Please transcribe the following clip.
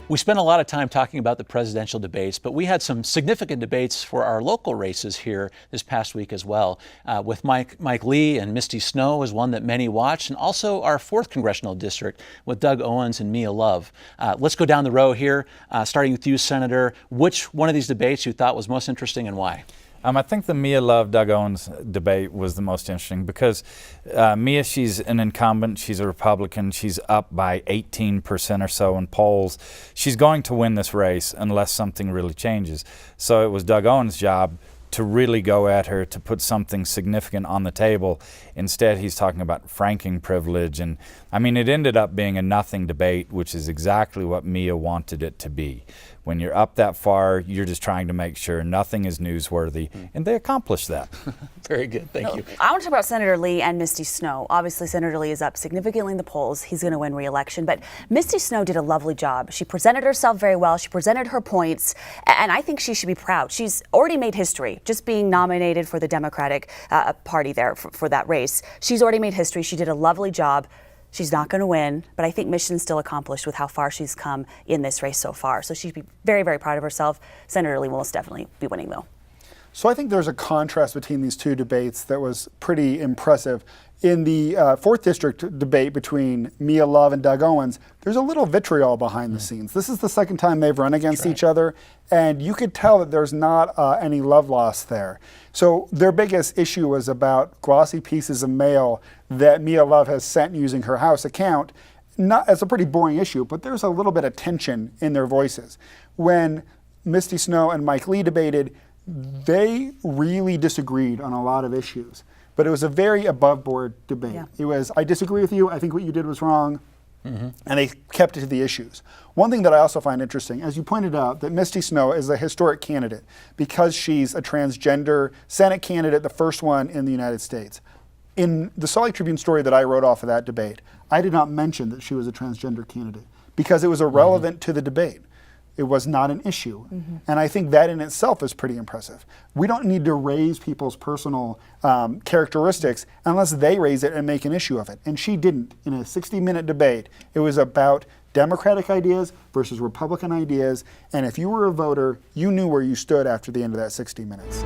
We spent a lot of time talking about the presidential debates, but we had some significant debates for our local races here this past week as well. With Mike Lee and Misty Snow is one that many watched, and also our 4th Congressional District with Doug Owens and Mia Love. Let's go down the row here, starting with you, Senator. Which one of these debates you thought was most interesting and why? I think the Mia Love, Doug Owens debate was the most interesting because Mia, she's an incumbent, she's a Republican, she's up by 18% or so in polls. She's going to win this race unless something really changes. So it was Doug Owens' job to really go at her, to put something significant on the table. Instead, he's talking about franking privilege. And I mean, it ended up being a nothing debate, which is exactly what Mia wanted it to be. When you're up that far, you're just trying to make sure nothing is newsworthy, and they accomplished that. Very good, thank you. I want to talk about Senator Lee and Misty Snow. Obviously, Senator Lee is up significantly in the polls. He's going to win re-election, but Misty Snow did a lovely job. She presented herself very well. She presented her points, and I think she should be proud. She's already made history, just being nominated for the Democratic Party there for that race. She's already made history. She did a lovely job. She's not going to win, but I think mission's still accomplished with how far she's come in this race so far. So she'd be very, very proud of herself. Senator Lee will most definitely be winning, though. So I think there's a contrast between these two debates that was pretty impressive. In the 4th District debate between Mia Love and Doug Owens, there's a little vitriol behind the scenes. This is the second time they've run against each other, and you could tell that there's not any love lost there. So their biggest issue was about glossy pieces of mail that Mia Love has sent using her House account. It's a pretty boring issue, but there's a little bit of tension in their voices. When Misty Snow and Mike Lee debated, they really disagreed on a lot of issues. But it was a very above-board debate. Yeah. It was, I disagree with you, I think what you did was wrong, and they kept it to the issues. One thing that I also find interesting, as you pointed out, that Misty Snow is a historic candidate because she's a transgender Senate candidate, the first one in the United States. In the Salt Lake Tribune story that I wrote off of that debate, I did not mention that she was a transgender candidate because it was irrelevant to the debate. It was not an issue. And I think that in itself is pretty impressive. We don't need to raise people's personal characteristics unless they raise it and make an issue of it. And she didn't. In a 60-minute debate, it was about Democratic ideas versus Republican ideas. And if you were a voter, you knew where you stood after the end of that 60 minutes.